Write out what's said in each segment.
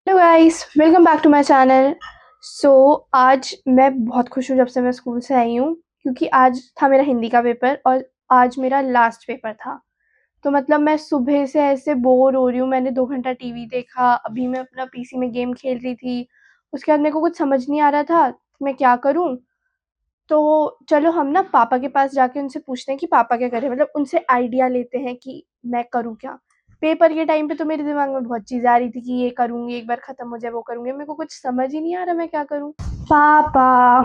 Hello guys, welcome back to my channel. So आज मैं बहुत खुश हूँ जब से मैं स्कूल से आई हूँ, क्योंकि आज था मेरा हिंदी का पेपर और आज मेरा लास्ट पेपर था। तो मतलब मैं सुबह से ऐसे बोर हो रही हूँ। मैंने 2 घंटा टीवी देखा, अभी मैं अपना पीसी में गेम खेल रही थी। उसके बाद मेरे को कुछ समझ नहीं आ रहा था मैं क्या करूँ? तो चलो हम ना पापा के पास जाके उनसे पूछते हैं कि पापा क्या करें? मतलब उनसे आइडिया लेते हैं कि मैं करूँ क्या? पेपर के टाइम पे तो मेरे दिमाग में बहुत चीज़ आ रही थी कि ये करूँगी, एक बार ख़त्म हो जाए वो करूँगी। मेरे को कुछ समझ ही नहीं आ रहा मैं क्या करूँ? पापा,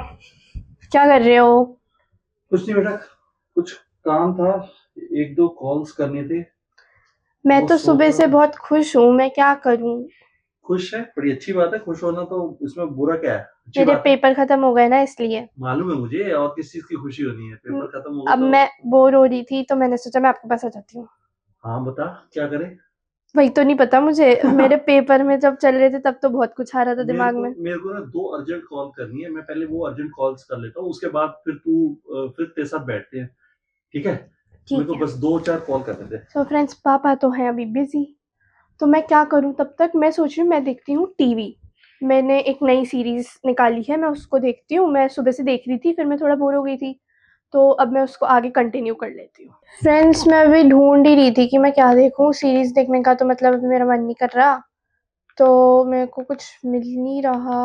क्या कर रहे हो? कुछ नहीं बेटा, कुछ काम था। एक दो कॉल्स करने थे। मैं वो तो सोच सुबह रहा से था। बहुत खुश हूँ, मैं क्या करूँ? खुश है, बड़ी अच्छी बात है। खुश होना तो इसमें बुरा क्या है? अच्छी मेरे बात है। पेपर ख़त्म हो गए ना इसलिए। मालूम है मुझे, और किस चीज की खुशी होनी है? उम, पेपर खत्म हो गए अब तो। मैं बोर हो रही थी तो मैंने सोचा मैं आपके पास आ जाती हूँ। हाँ बता, क्या करें? वही तो नहीं पता मुझे, मेरे पेपर में जब चल रहे थे तब तो बहुत कुछ आ रहा था मेरे दिमाग को में। मेरे को ना दो अर्जेंट कॉल करनी है। मैं पहले वो अर्जेंट कॉल्स कर लेता हूँ, उसके बाद फिर फिर तेरे साथ बैठते हैं। ठीक है। मेरे ठीक को है। बस दो चार कॉल कर देते। सो फ्रेंड्स, पापा तो हैं अभी बिज़ी। तो मैं क्या करूँ? तब तक मैं सोच रही हूँ मैं देखती हूँ टीवी। मैंने एक नई सीरीज़ निकाली है, मैं उसको देखती हूँ। मैं सुबह से देख रही थी, फिर मैं थोड़ा बोर हो गई थी, तो अब मैं उसको आगे कंटिन्यू कर लेती हूँ। फ्रेंड्स, मैं अभी ढूँढ ही रही थी कि मैं क्या देखूँ? सीरीज़ देखने का तो मतलब अभी मेरा मन नहीं कर रहा, तो मेरे को कुछ मिल नहीं रहा।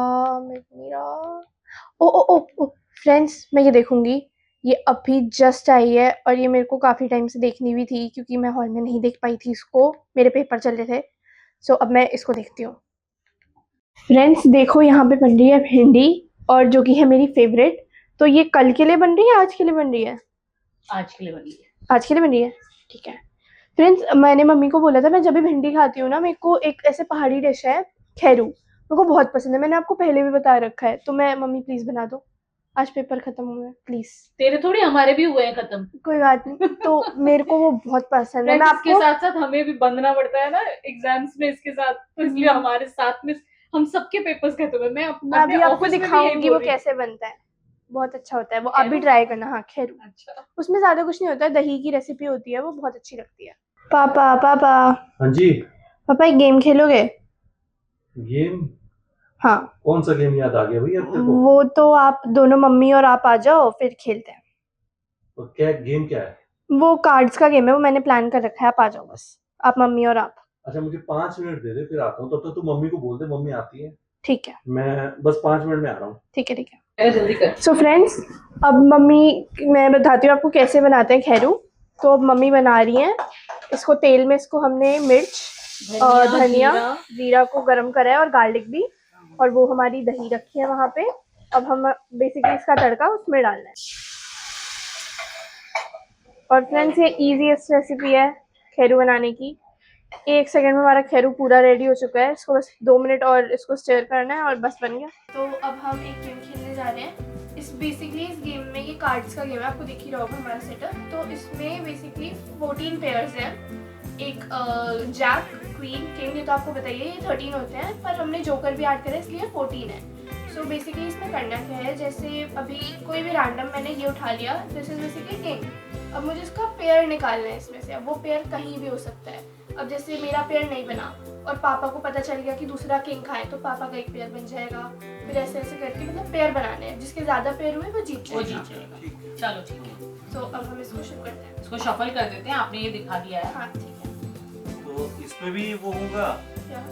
ओ ओ ओ ओ फ्रेंड्स, मैं ये देखूँगी। ये अभी जस्ट आई है और ये मेरे को काफ़ी टाइम से देखनी भी थी, क्योंकि मैं हॉल में नहीं देख पाई थी इसको, मेरे पेपर चल रहे थे। सो अब मैं इसको देखती हूँ। फ्रेंड्स देखो, यहाँ पे बन रही है भिंडी, और जो कि है मेरी फेवरेट। तो ये कल के लिए बन रही है, आज के लिए बन रही है? आज के लिए बनी है। आज के लिए बन रही है, ठीक है। फ्रेंड्स, मैंने मम्मी को बोला था मैं जब भी भिंडी खाती हूँ ना, मेरे को एक ऐसे पहाड़ी डिश है, खैरू, मेरे को बहुत पसंद है। मैंने आपको पहले भी बता रखा है, तो मैं मम्मी प्लीज़ बना दो। आज पेपर खत्म हुए प्लीज़। तेरे थोड़ी, हमारे भी हुए हैं खत्म। कोई बात नहीं, तो मेरे को वो बहुत पसंद है। मैं फ्रेंड्स, इसके आपको साथ साथ हमें भी बंधना पड़ता है ना एग्जाम्स में इसके साथ, तो इसलिए हमारे साथ में हम सबके पेपर्स खत्म है। मैं मैं अपने अभी आपको ऑफिस में भी यही दिखाऊँगी बोल वो रही थी। कैसे बनता है। बहुत अच्छा होता है वो, आप भी खैरू। ट्राई करना। हाँ, खैरू। अच्छा। उसमें ज़्यादा कुछ नहीं होता है, दही की रेसिपी होती है, वो बहुत अच्छी लगती है। पापा, पापा, हाँ जी। पापा एक गेम खेलोगे? गेम? हाँ। कौन सा गेम याद आ गया भैया तेरे को? वो तो आप दोनों मम्मी और आप आ जाओ, फिर खेलते हैं। और क्या गेम क्या है? वो कार्ड्स का गेम है, वो मैंने प्लान कर रखा है, आप आ जाओ बस। आप मम्मी और आप। अच्छा, मुझे 5 मिनट दे दे, फिर आता हूँ। तब तक तू मम्मी को बोल दे, मम्मी आती है। ठीक है, मैं बस 5 मिनट में आ रहा हूँ। ठीक है, ठीक है। जल्दी कर। सो फ्रेंड्स, अब मैं बताती हूँ आपको कैसे बनाते हैं खैरू। तो अब मम्मी बना रही हैं इसको। तेल में इसको हमने मिर्च, धनिया, जीरा। जीरा को गरम करा है, और गार्लिक भी, और वो हमारी दही रखी है वहाँ पे। अब हम बेसिकली इसका तड़का उसमें डालना है। और फ्रेंड्स, ये ईजीएस्ट रेसिपी है खैरू बनाने की। 1 सेकंड में हमारा खैरू पूरा रेडी हो चुका है। इसको बस 2 मिनट और इसको स्टर करना है और बस बन गया। तो अब हम एक गेम खेलने जा रहे हैं। इस गेम में, ये कार्ड्स का गेम है, आपको दिख ही रहा होगा हमारा सेटअप। तो इसमें बेसिकली 14 पेयर्स हैं। एक जैक, क्वीन, किंग, ये तो आपको बताइए, ये 13 होते हैं, पर हमने जोकर भी ऐड करा है इसलिए 14 है। सो बेसिकली इसमें करना क्या है, जैसे अभी कोई भी रैंडम मैंने ये उठा लिया, दिस इज बेसिकली किंग। अब मुझे इसका पेयर निकालना है इसमें से। अब वो पेयर कहीं भी हो सकता है। अब जैसे मेरा पेयर नहीं बना और पापा को पता चल गया कि दूसरा किंग खाए, तो पापा का एक पेयर बन जाएगा। फिर ऐसे ऐसे करके मतलब पेयर बनाने हैं, जिसके ज़्यादा पेयर हुए वो जीत वो जाएगा। जीत जाएगा। चलो ठीक है। तो अब हम इसको शुरू करते हैं। इसको शफल कर देते हैं, आपने ये दिखा दिया है। हाँ, ठीक है। तो इसमें भी वो होगा, क्या?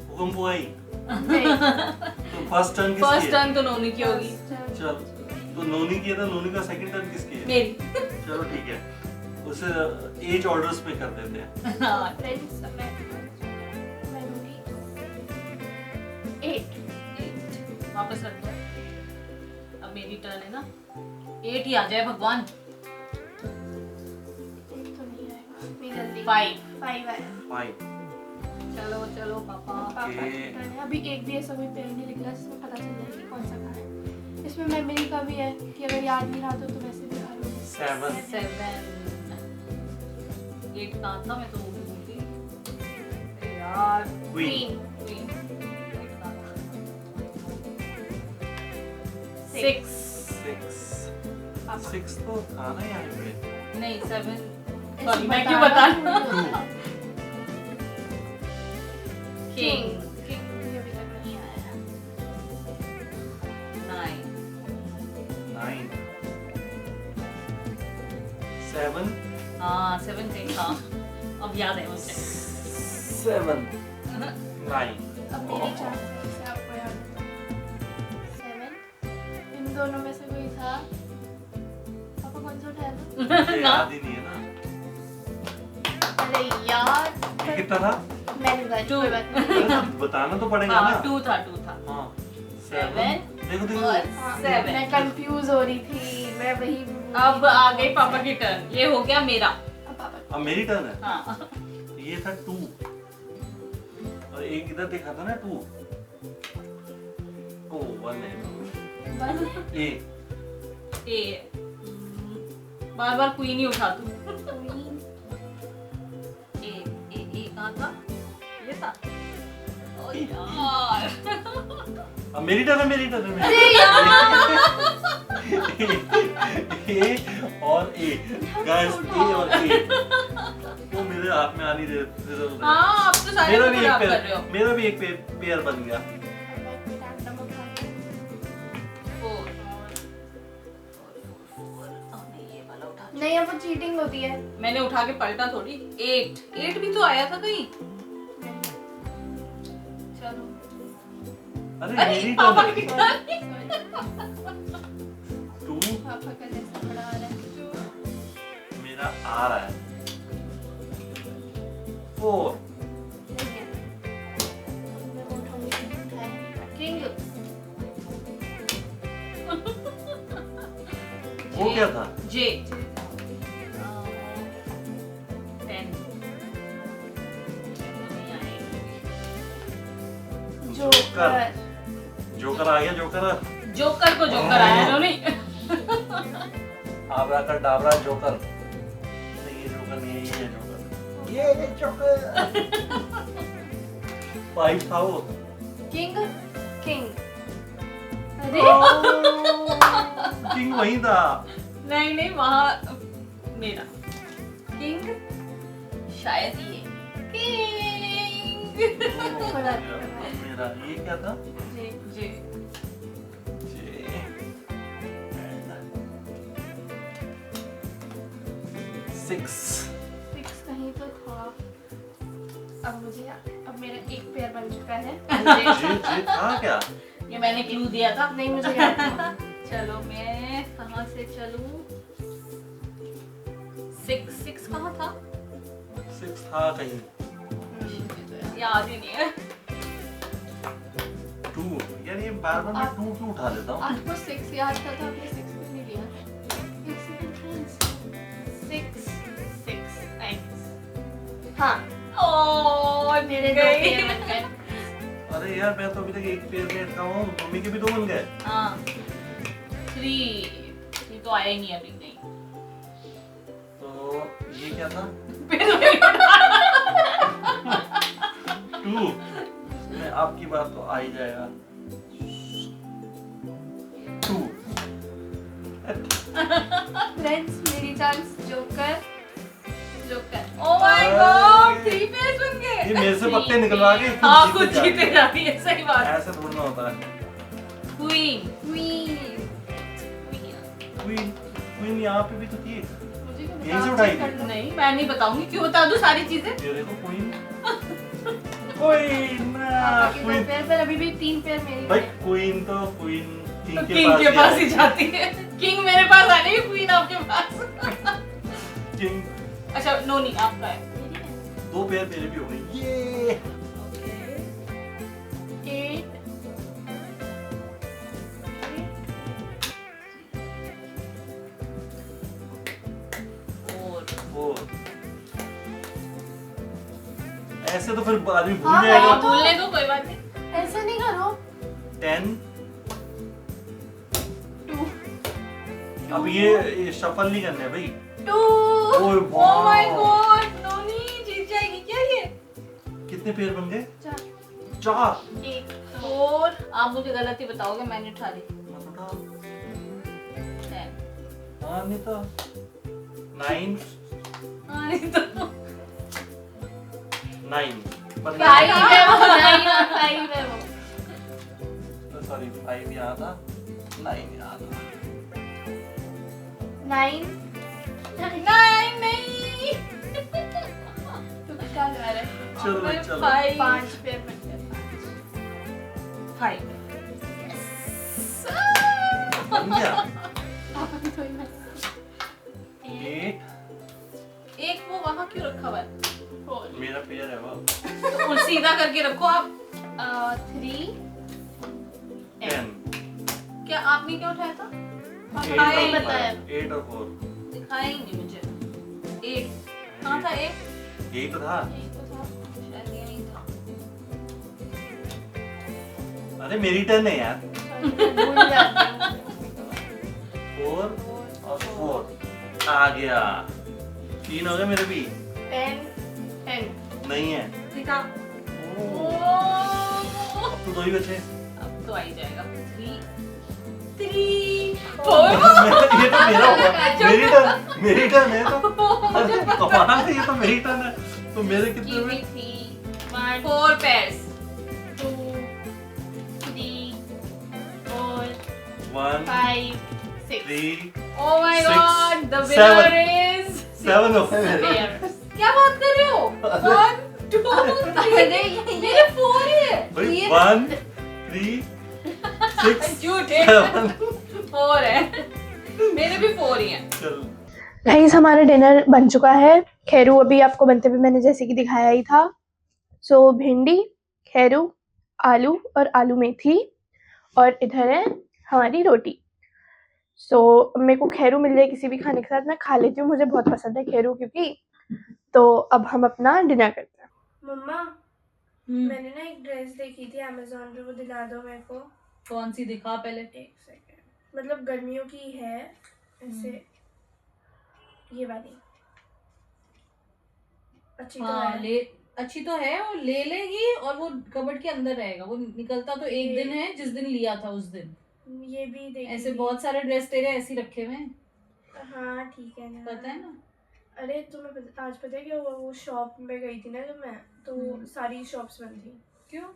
हुक्म बुआई। नहीं। तो फर्स्ट टर्न किसकी फर्स्ट है? टर्न तो नोनी की होगी। चल, तो नोनी की है, तो नोनी का सेकंड टर्न किसकी है? मेरी। चलो ठीक है, उसे एज ऑर्डर्स में कर देते हैं। हाँ। फ्रेंड्स, अब मैं दूंगी 8। वापस रख दो। अब मेरी टर्न है ना। 8 ही आ जाए भगवान। तो नहीं आएगा, नहीं जल्दी। 5। 5 आया। 5। चलो चलो पापा। पापा की turn है। अभी एक भी ऐसा कोई पेयर नहीं निकला जिसमें पता चल जाए कि कौन सा कहाँ है। इसमें मेमोरी का भी है कि अगर याद नहीं रहा तो वैसे भी खा लो। 7। 8 कहाँ था, मैं तो भूल गई यार। क्वीन। 6। 6 तो था ना यहाँ पे। नहीं 7। सॉरी, मैं क्यों बता रही हूँ। किंग। किंग। ये 7 कहीं था, अब याद है मुझे। 7 9 अब मेरी चांस है, इसे आपको याद है। 7 इन दोनों में से कोई था। पापा कौन सा उठाया था? मुझे याद ही नहीं है ना। अरे यार, ये कितना था? मैंने बताया, Two. कोई बात नहीं। अरे तो बताना तो पड़ेगा हाँ, ना। 2 था। हाँ 7 देखो देखो और हाँ, 7। मैं कंफ्यूज हो रही थी, मैं वही। अब आ गई पापा की टर्न, ये हो गया मेरा। अब पापा अब मेरी टर्न है। हाँ ये था 2 और एक इधर देखा था ना 2 ओ 1 है। बस ए ए बार बार क्वीन ही उठा तू। ए कहाँ था? ये था। ओ यार अब मेरी टर्न है मेरी टर्न है अरे यार ए और ए गाइस ए और ए वो मेरे हाथ में आ नहीं रहे। हाँ आप तो सारे मेरा को भी एक खराब कर रहे पेयर हो। मेरा भी एक पेयर बन गया। नहीं, अब वो चीटिंग होती है। मैंने उठा के पलटा थोड़ी। 8 भी तो आया था कहीं। चलो अरे अरे मेरी पापा टर्न की है। टर्न। 2 पापा का जैसा बड़ा आ रहा है। मेरा आ रहा है 4 नहीं है। मैं वो उठाऊंगी। किंग। वो क्या था? जे 10 जोकर। जोकर आ गया जोकर जोकर को जोकर आया ना नहीं। आबरा का डाबरा जोकर नहीं ये जोकर नहीं है ये जोकर 5 था वो। किंग। किंग। अरे किंग वही था। नहीं वहाँ मेरा किंग शायद ये किंग। मेरा ये क्या था? जे जे 6 6 कहीं तो था। अब मेरा एक पेयर बन चुका है। जे था क्या? ये मैंने क्लू दिया था। नहीं, मुझे याद था। चलो मैं कहाँ से चलूं? 6 कहाँ था? 6 था कहीं। याद ही नहीं है। 2 यार ये बार बार मैं 2 क्यों उठा लेता हूँ? आपको 6 याद था तो आपने 6 क्यों नहीं लिया? 6 हाँ, ओह मेरे 2 पेयर बन गए। अरे यार मैं तो अभी तक एक पेयर में अटका हूँ। मम्मी के भी 2 बन गए। हाँ 3 ये तो आया ही नहीं अभी नहीं। तो ये क्या था? 2 मैं आपकी बात तो आ ही जाएगा। 2 फ्रेंड्स, मेरी chance joker. Oh my God 3 pairs बन गए। ये मेरे से पत्ते निकलवा के हाँ खुद जीते जा रही है, सही बात। ऐसा थोड़ा होता है। क्वीन क्वीन यहाँ पे भी तो थी। मुझे क्या यहीं से पता, उठाई चेक कर थी? लो। नहीं मैं नहीं बताऊंगी, क्यों बता दूं सारी चीजें। ये देखो क्वीन पापा के 2 क्वीन पेयर पर अभी भी 3 पेयर मेरी भाई हैं। क्वीन तो क्वीन तो किंग किंग के पास है। ही जाती है। किंग मेरे पास आ रही है, क्वीन आपके पास। किंग अच्छा नोनी आपका है। 2 पेयर मेरे भी हो गए। ये 8 4 ऐसे तो फिर आदमी भूल हाँ, जाएगा। हाँ भूलने दो कोई बात नहीं। ऐसे नहीं करो। 10 2 अब ये शफल नहीं करने भाई। 2 ओए ओह माय वाह गॉड नोनी जीत जाएगी क्या ये? कितने पेयर बन गए? 4 4 1 4 आप मुझे गलती बताओगे, मैंने उठा ली। मत उठा। 10 हाँ नहीं तो 9 हाँ नहीं तो 9 पर 5 है वो, 9 और 5 है वो। सॉरी 5 यहाँ था 9 यहाँ था। 9 नहीं क्या जा रहा है? चलो भाई, चलो। 5 पेयर बन गए। 5 बन गया। तो 8 एक वो वहाँ क्यों रखा हुआ है? मेरा पेयर है वो। तो सीधा करके रखो आप। 3 10 क्या आपने क्या उठाया था? 8 आपने और बताया। 8 और 4 दिखाया ही नहीं मुझे। 8 कहाँ था? 8 यही तो था। तो था शायद यही था। अरे मेरी टर्न है यार। भूल जाती हूँ। 4 और 4 आ गया। 3 हो गए मेरे भी। 10 नहीं है। दिखा। अब तो 2 ही बचे। अब तो आ ही जाएगा। 3 ये तो मेरा होगा। मेरी टर्न है तो। अरे कमाल है, ये तो मेरी टर्न है। तो मेरे कितने हुए? 4 pairs 2 3 4 1 5 6 3 Oh my 6, god, the 7. winner is 7 हो गए मेरे। पेयर्स। क्या बात कर रहे हो? 1 2 3 मेरे 4 ही है। भाई ये 1 3 6 झूठे 7 4 है। मेरे भी 4 ही हैं। चल। गाइस हमारा डिनर बन चुका है। खैरू अभी आपको बनते हुए मैंने जैसे कि दिखाया ही था। सो भिंडी, खैरू, आलू और आलू मेथी और इधर है हमारी रोटी। सो मेरे को खैरू मिल जाए किसी भी खाने के साथ मैं खा लेती हूँ, मुझे बहुत पसंद है खैरू क्योंकि। तो अब हम अपना डिनर करते हैं। मम्मा मैंने ना एक ड्रेस देखी थी अमेज़न पे, वो दिला दो मेरे को। कौन सी दिखा पहले? एक सेकंड, मतलब गर्मियों की है ऐसे, ये वाली अच्छी तो हाँ है। ले अच्छी तो है और ले लेगी और वो कबर्ड के अंदर रहेगा। वो निकलता तो एक दिन है जिस दिन लिया था उस दिन। ये भी देखी ऐसे थी। बहुत सारे ड्रेस तेरे ऐसे ही रखे हुए हैं, हाँ ठीक है ना, पता है ना। अरे तुम्हें आज पता है क्या हुआ, वो शॉप में गई थी ना जब मैं, तो सारी शॉप्स बंद थी। क्यों?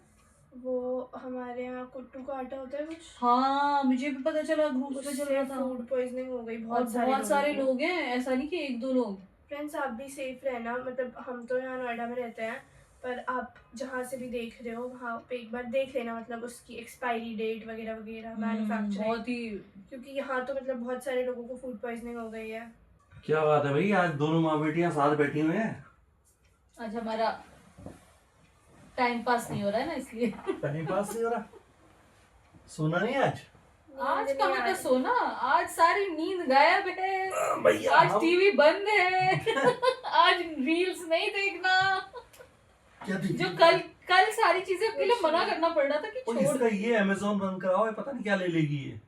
वो हमारे यहाँ कुट्टू का आटा होता है कुछ, हाँ मुझे भी पता चला, ग्रुप पे चल रहा था। फूड पॉइजनिंग हो गई और बहुत बहुत सारे लोगों को। लोग हैं, ऐसा नहीं कि 1-2 लोग। फ्रेंड्स आप भी सेफ रहना, मतलब हम तो यहाँ नोएडा में रहते हैं, पर आप जहाँ से भी देख रहे हो वहाँ पे एक बार देख लेना, मतलब उसकी एक्सपायरी डेट वगैरह वगैरह, मैन्युफैक्चरिंग, बहुत ही। क्योंकि यहाँ तो मतलब बहुत सारे लोगों को फूड पॉइजनिंग हो गई है। क्या बात है भाई, आज दोनों माँ बेटियां साथ बैठी हुई हैं। आज हमारा टाइम पास नहीं हो रहा है ना, इसलिए। टाइम पास नहीं हो रहा। सोना नहीं आज? आज कहाँ का सोना, आज सारी नींद गायब है। भैया आज टीवी बंद है। आज रील्स नहीं देखना। क्या जो कल सारी चीजें आपके लिए मना करना पड़ रहा था कि छोड़ इसका ये अमेज़न बंद कराओ, ये पता नहीं क्या ले लेगी ये।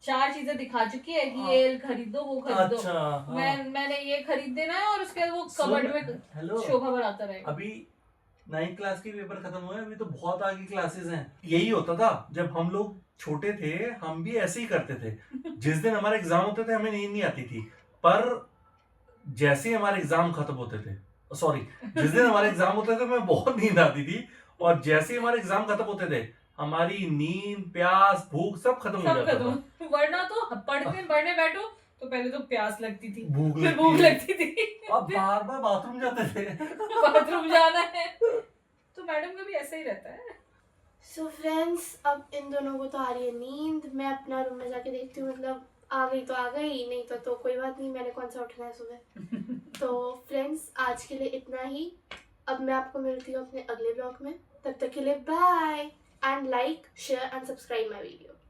4 चीजें दिखा चुकी है कि ये खरीदो वो खरीदो। अच्छा हाँ। मैंने ये खरीद देना है और उसके बाद वो कबर्ड में हेलो, शोभा बढ़ाता रहेगा। अभी 9th क्लास के पेपर खत्म हुए, अभी तो बहुत आगे क्लासेस हैं। यही होता था जब हम लोग छोटे थे, हम भी ऐसे ही करते थे। जिस दिन हमारे एग्जाम होते थे हमें नींद नहीं आती थी, पर जैसे ही हमारे एग्जाम खत्म होते थे, सॉरी जिस दिन हमारे एग्जाम होते थे हमें बहुत नींद आती थी, और जैसे ही हमारे एग्जाम खत्म होते थे हमारी नींद, प्यास, भूख सब खत्म हो जाता था। वरना तो पढ़ने बैठो तो पहले तो प्यास लगती थी, भूख फिर भूख लगती थी, अब बार बार बाथरूम जाते थे। बाथरूम जाना है। तो मैडम का भी ऐसा ही रहता है। सो फ्रेंड्स अब इन दोनों को तो आ रही है नींद, मैं अपना रूम में जाके देखती हूँ, मतलब आ गई तो आ गई, नहीं तो कोई बात नहीं, मैंने कौन सा उठना है सुबह। तो फ्रेंड्स आज के लिए इतना ही, अब मैं आपको मिलती हूँ अपने अगले ब्लॉग में, तब तक के लिए bye and like share and subscribe my video.